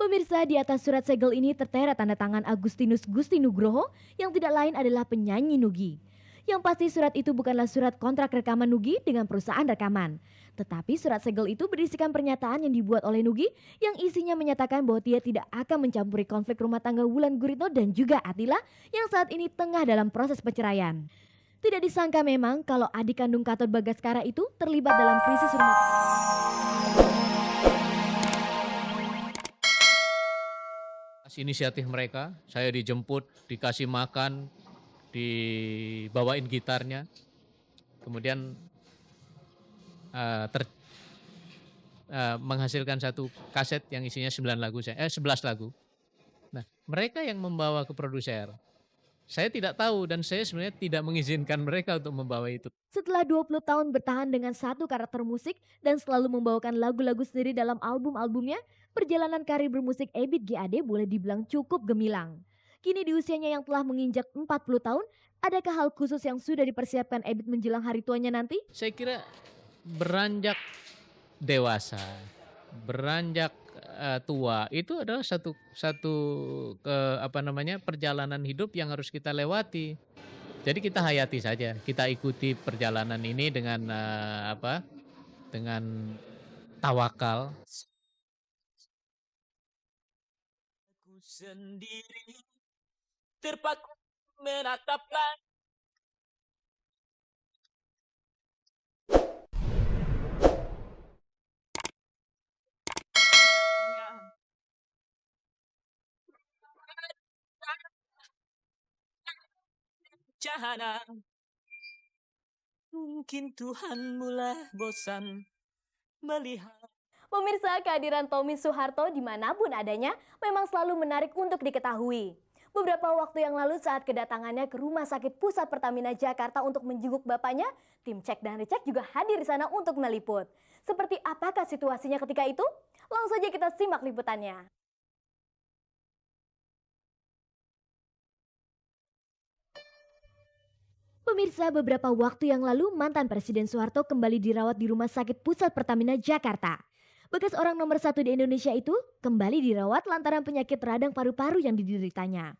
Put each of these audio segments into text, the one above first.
Pemirsa, di atas surat segel ini tertera tanda tangan Agustinus Gusti Nugroho yang tidak lain adalah penyanyi Nugi. Yang pasti surat itu bukanlah surat kontrak rekaman Nugi dengan perusahaan rekaman. Tetapi surat segel itu berisikan pernyataan yang dibuat oleh Nugi yang isinya menyatakan bahwa dia tidak akan mencampuri konflik rumah tangga Wulan Guritno dan juga Atila yang saat ini tengah dalam proses perceraian. Tidak disangka memang kalau adik kandung Katon Bagaskara itu terlibat dalam krisis rumah Inisiatif mereka, saya dijemput, dikasih makan, dibawain gitarnya, kemudian menghasilkan satu kaset yang isinya 11 lagu. Nah, mereka yang membawa ke produser. Saya tidak tahu dan saya sebenarnya tidak mengizinkan mereka untuk membawa itu. Setelah 20 tahun bertahan dengan satu karakter musik dan selalu membawakan lagu-lagu sendiri dalam album-albumnya, perjalanan karir bermusik Ebit GAD boleh dibilang cukup gemilang. Kini di usianya yang telah menginjak 40 tahun, adakah hal khusus yang sudah dipersiapkan Ebit menjelang hari tuanya nanti? Saya kira beranjak dewasa, beranjak tua itu adalah satu perjalanan hidup yang harus kita lewati. Jadi kita hayati saja, kita ikuti perjalanan ini dengan dengan tawakal. Aku sendiri terpaku menatap langit. Cahana, mungkin Tuhan mulai bosan melihat. Pemirsa, kehadiran Tommy Soeharto dimanapun adanya memang selalu menarik untuk diketahui. Beberapa waktu yang lalu saat kedatangannya ke Rumah Sakit Pusat Pertamina Jakarta untuk menjenguk bapaknya, tim Cek dan Recheck juga hadir di sana untuk meliput. Seperti apakah situasinya ketika itu? Langsung saja kita simak liputannya. Pemirsa, beberapa waktu yang lalu mantan Presiden Soeharto kembali dirawat di Rumah Sakit Pusat Pertamina Jakarta. Bekas orang nomor 1 di Indonesia itu kembali dirawat lantaran penyakit radang paru-paru yang dideritanya.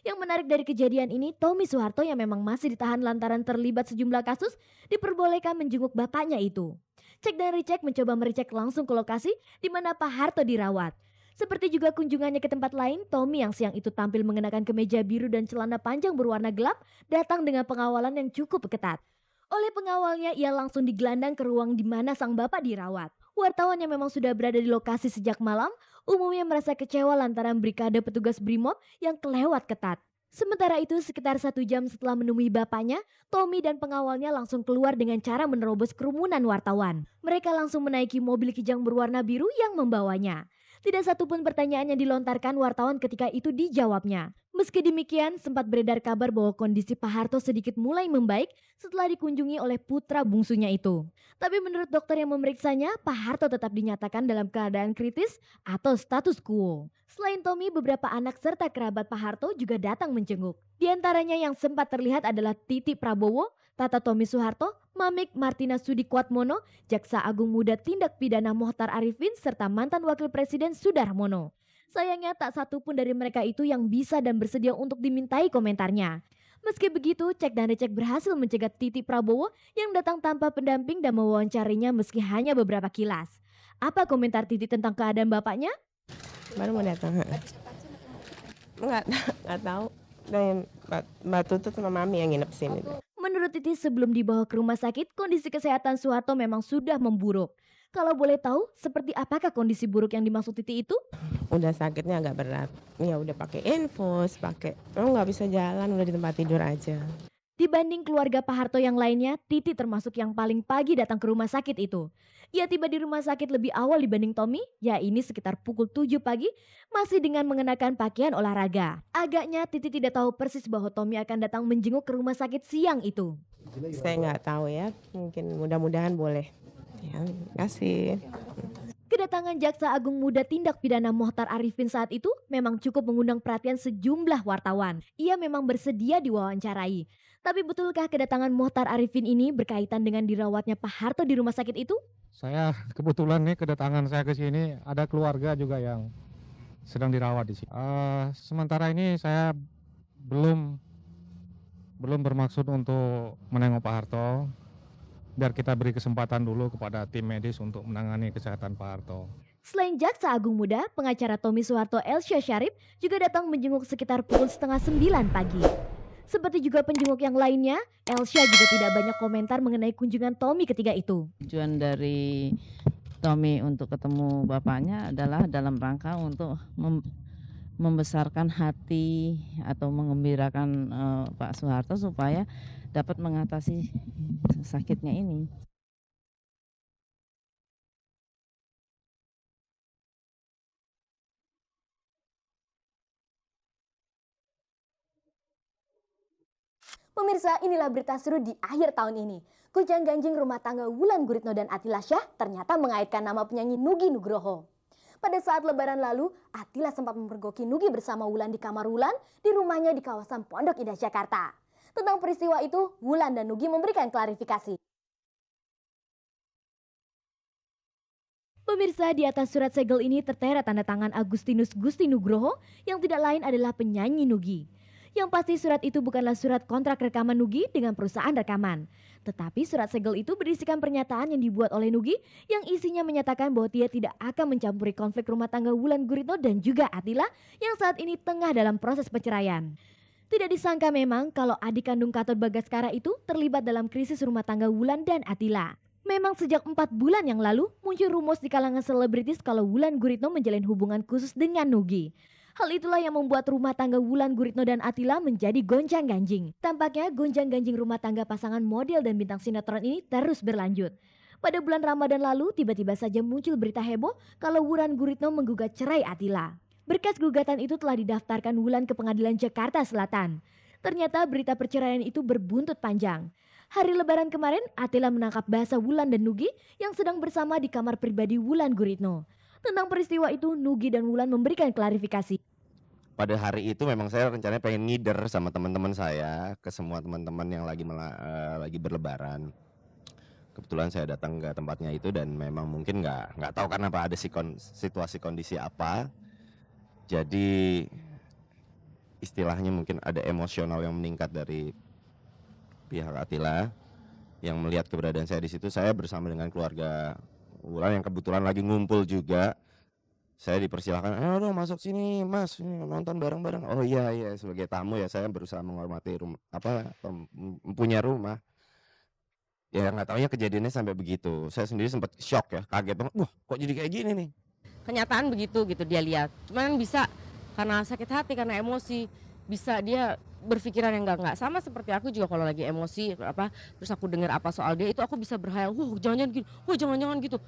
Yang menarik dari kejadian ini, Tommy Soeharto yang memang masih ditahan lantaran terlibat sejumlah kasus diperbolehkan menjenguk bapaknya itu. Cek dan Recheck mencoba merecek langsung ke lokasi di mana Pak Harto dirawat. Seperti juga kunjungannya ke tempat lain, Tommy yang siang itu tampil mengenakan kemeja biru dan celana panjang berwarna gelap datang dengan pengawalan yang cukup ketat. Oleh pengawalnya, ia langsung digelandang ke ruang di mana sang bapak dirawat. Wartawan yang memang sudah berada di lokasi sejak malam, umumnya merasa kecewa lantaran brigade petugas BRIMOB yang kelewat ketat. Sementara itu, sekitar 1 jam setelah menemui bapaknya, Tommy dan pengawalnya langsung keluar dengan cara menerobos kerumunan wartawan. Mereka langsung menaiki mobil kijang berwarna biru yang membawanya. Tidak satupun pertanyaan yang dilontarkan wartawan ketika itu dijawabnya. Meski demikian, sempat beredar kabar bahwa kondisi Pak Harto sedikit mulai membaik setelah dikunjungi oleh putra bungsunya itu. Tapi menurut dokter yang memeriksanya, Pak Harto tetap dinyatakan dalam keadaan kritis atau status quo. Selain Tommy, beberapa anak serta kerabat Pak Harto juga datang menjenguk. Di antaranya yang sempat terlihat adalah Titi Prabowo, Tata Tommy Soeharto, Mamik Martina Sudikuatmono, Jaksa Agung Muda Tindak Pidana Mochtar Arifin, serta mantan Wakil Presiden Sudarmono. Sayangnya tak satu pun dari mereka itu yang bisa dan bersedia untuk dimintai komentarnya. Meski begitu, Cek dan Recheck berhasil mencegat Titi Prabowo yang datang tanpa pendamping dan mewawancarinya meski hanya beberapa kilas. Apa komentar Titi tentang keadaan bapaknya? Baru mau datang. Nggak tahu. Dan Mbak Tutut sama Mami yang nginep sini. Menurut Titi, sebelum dibawa ke rumah sakit, kondisi kesehatan Soeharto memang sudah memburuk. Kalau boleh tahu, seperti apakah kondisi buruk yang dimaksud Titi itu? Udah sakitnya agak berat. Ya udah pakai infus, nggak bisa jalan, udah di tempat tidur aja. Dibanding keluarga Pak Harto yang lainnya, Titi termasuk yang paling pagi datang ke rumah sakit itu. Ia tiba di rumah sakit lebih awal dibanding Tommy, ya ini sekitar pukul 7 pagi, masih dengan mengenakan pakaian olahraga. Agaknya Titi tidak tahu persis bahwa Tommy akan datang menjenguk ke rumah sakit siang itu. Saya nggak tahu ya, mungkin mudah-mudahan boleh. Ya, kasih. Kedatangan Jaksa Agung Muda Tindak Pidana Mochtar Arifin saat itu memang cukup mengundang perhatian sejumlah wartawan. Ia memang bersedia diwawancarai. Tapi betulkah kedatangan Mochtar Arifin ini berkaitan dengan dirawatnya Pak Harto di rumah sakit itu? Saya kebetulan nih kedatangan saya ke sini ada keluarga juga yang sedang dirawat di sini. Sementara ini saya belum bermaksud untuk menengok Pak Harto, biar kita beri kesempatan dulu kepada tim medis untuk menangani kesehatan Pak Harto. Selain Jaksa Agung Muda, pengacara Tommy Soeharto Elsa Syarif juga datang menjenguk sekitar pukul 8:30 pagi. Seperti juga penjenguk yang lainnya, Elsa juga tidak banyak komentar mengenai kunjungan Tommy ketika itu. Tujuan dari Tommy untuk ketemu bapaknya adalah dalam rangka untuk membesarkan hati atau mengembirakan Pak Soeharto supaya dapat mengatasi sakitnya ini. Pemirsa, inilah berita seru di akhir tahun ini. Gonjang-ganjing rumah tangga Wulan Guritno dan Attila Syah ternyata mengaitkan nama penyanyi Nugi Nugroho. Pada saat lebaran lalu, Attila sempat memergoki Nugi bersama Wulan di kamar Wulan di rumahnya di kawasan Pondok Indah, Jakarta. Tentang peristiwa itu, Wulan dan Nugi memberikan klarifikasi. Pemirsa, di atas surat segel ini tertera tanda tangan Agustinus Gusti Nugroho yang tidak lain adalah penyanyi Nugi. Yang pasti surat itu bukanlah surat kontrak rekaman Nugi dengan perusahaan rekaman. Tetapi surat segel itu berisikan pernyataan yang dibuat oleh Nugi yang isinya menyatakan bahwa dia tidak akan mencampuri konflik rumah tangga Wulan Guritno dan juga Attila yang saat ini tengah dalam proses perceraian. Tidak disangka memang kalau adik kandung Katon Bagaskara itu terlibat dalam krisis rumah tangga Wulan dan Attila. Memang sejak 4 bulan yang lalu muncul rumus di kalangan selebritis kalau Wulan Guritno menjalin hubungan khusus dengan Nugi. Hal itulah yang membuat rumah tangga Wulan Guritno dan Attila menjadi gonjang-ganjing. Tampaknya gonjang-ganjing rumah tangga pasangan model dan bintang sinetron ini terus berlanjut. Pada bulan Ramadan lalu tiba-tiba saja muncul berita heboh kalau Wulan Guritno menggugat cerai Attila. Berkas gugatan itu telah didaftarkan Wulan ke Pengadilan Jakarta Selatan. Ternyata berita perceraian itu berbuntut panjang. Hari Lebaran kemarin, Attila menangkap bahasa Wulan dan Nugi yang sedang bersama di kamar pribadi Wulan Guritno. Tentang peristiwa itu, Nugi dan Wulan memberikan klarifikasi. Pada hari itu memang saya rencananya pengen ngider sama teman-teman saya ke semua teman-teman yang lagi berlebaran. Kebetulan saya datang ke tempatnya itu dan memang mungkin nggak tahu kenapa ada situasi kondisi apa. Jadi istilahnya mungkin ada emosional yang meningkat dari pihak Attila yang melihat keberadaan saya di situ. Saya bersama dengan keluarga Wulan yang kebetulan lagi ngumpul juga. Saya dipersilahkan, ayo dong masuk sini mas, nonton bareng-bareng. Oh iya sebagai tamu ya saya berusaha menghormati punya rumah. Ya nggak taunya kejadiannya sampai begitu. Saya sendiri sempat shock ya, kaget banget. Wah kok jadi kayak gini nih? Kenyataan begitu gitu dia lihat. Cuman bisa karena sakit hati, karena emosi, bisa dia berpikiran yang enggak. Sama seperti aku juga kalau lagi emosi terus aku dengar apa soal dia itu aku bisa berhayal, jangan-jangan gini, jangan-jangan gitu.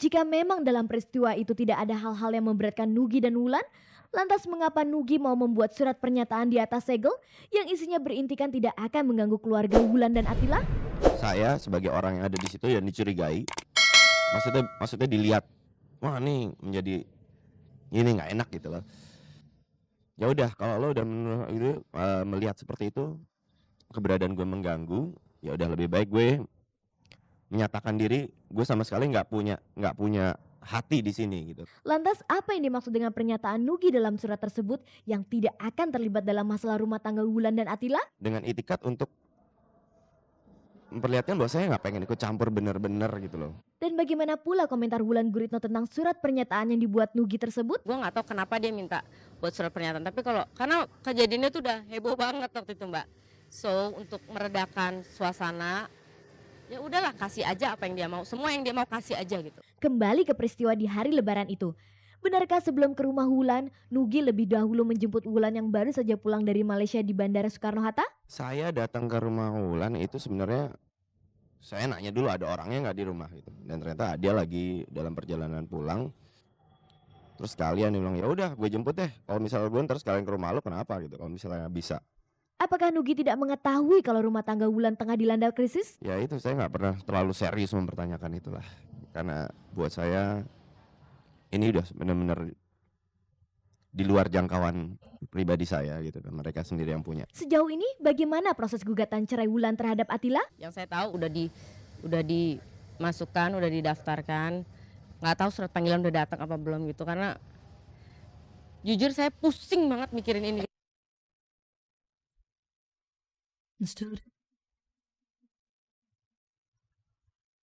Jika memang dalam peristiwa itu tidak ada hal-hal yang memberatkan Nugi dan Wulan, lantas mengapa Nugi mau membuat surat pernyataan di atas segel yang isinya berintikan tidak akan mengganggu keluarga Wulan dan Attila? Saya sebagai orang yang ada di situ yang dicurigai, maksudnya dilihat, wah nih menjadi ini nggak enak gitu loh. Ya udah kalau lo udah melihat seperti itu, keberadaan gue mengganggu, ya udah lebih baik gue menyatakan diri gue sama sekali nggak punya hati di sini gitu. Lantas apa yang dimaksud dengan pernyataan Nugi dalam surat tersebut yang tidak akan terlibat dalam masalah rumah tangga Wulan dan Attila? Dengan itikat untuk memperlihatkan bahwa saya nggak pengen ikut campur bener-bener gitu loh. Dan bagaimana pula komentar Wulan Guritno tentang surat pernyataan yang dibuat Nugi tersebut? Gue nggak tahu kenapa dia minta buat surat pernyataan, tapi karena kejadiannya tuh udah heboh banget waktu itu Mbak. So untuk meredakan suasana, ya udahlah kasih aja apa yang dia mau, semua yang dia mau kasih aja gitu. Kembali ke peristiwa di hari Lebaran itu. Benarkah sebelum ke rumah Wulan, Nugi lebih dahulu menjemput Wulan yang baru saja pulang dari Malaysia di Bandara Soekarno-Hatta? Saya datang ke rumah Wulan itu sebenarnya saya nanya dulu ada orangnya nggak di rumah gitu, dan ternyata dia lagi dalam perjalanan pulang. Terus kalian bilang ya udah gue jemput deh, kalau misalnya gue ntar sekalian ke rumah lo kenapa gitu, kalau misalnya bisa. Apakah Nugi tidak mengetahui kalau rumah tangga Wulan tengah dilanda krisis? Ya itu saya nggak pernah terlalu serius mempertanyakan itulah, karena buat saya ini udah benar-benar di luar jangkauan pribadi saya gitu, dan mereka sendiri yang punya. Sejauh ini bagaimana proses gugatan cerai Wulan terhadap Attila? Yang saya tahu udah dimasukkan, udah didaftarkan. Nggak tahu surat panggilan udah datang apa belum gitu, karena Jujur saya pusing banget mikirin ini. Understood.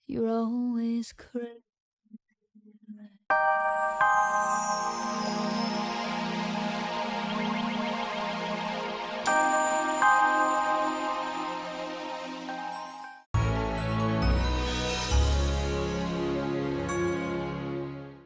You're always correct.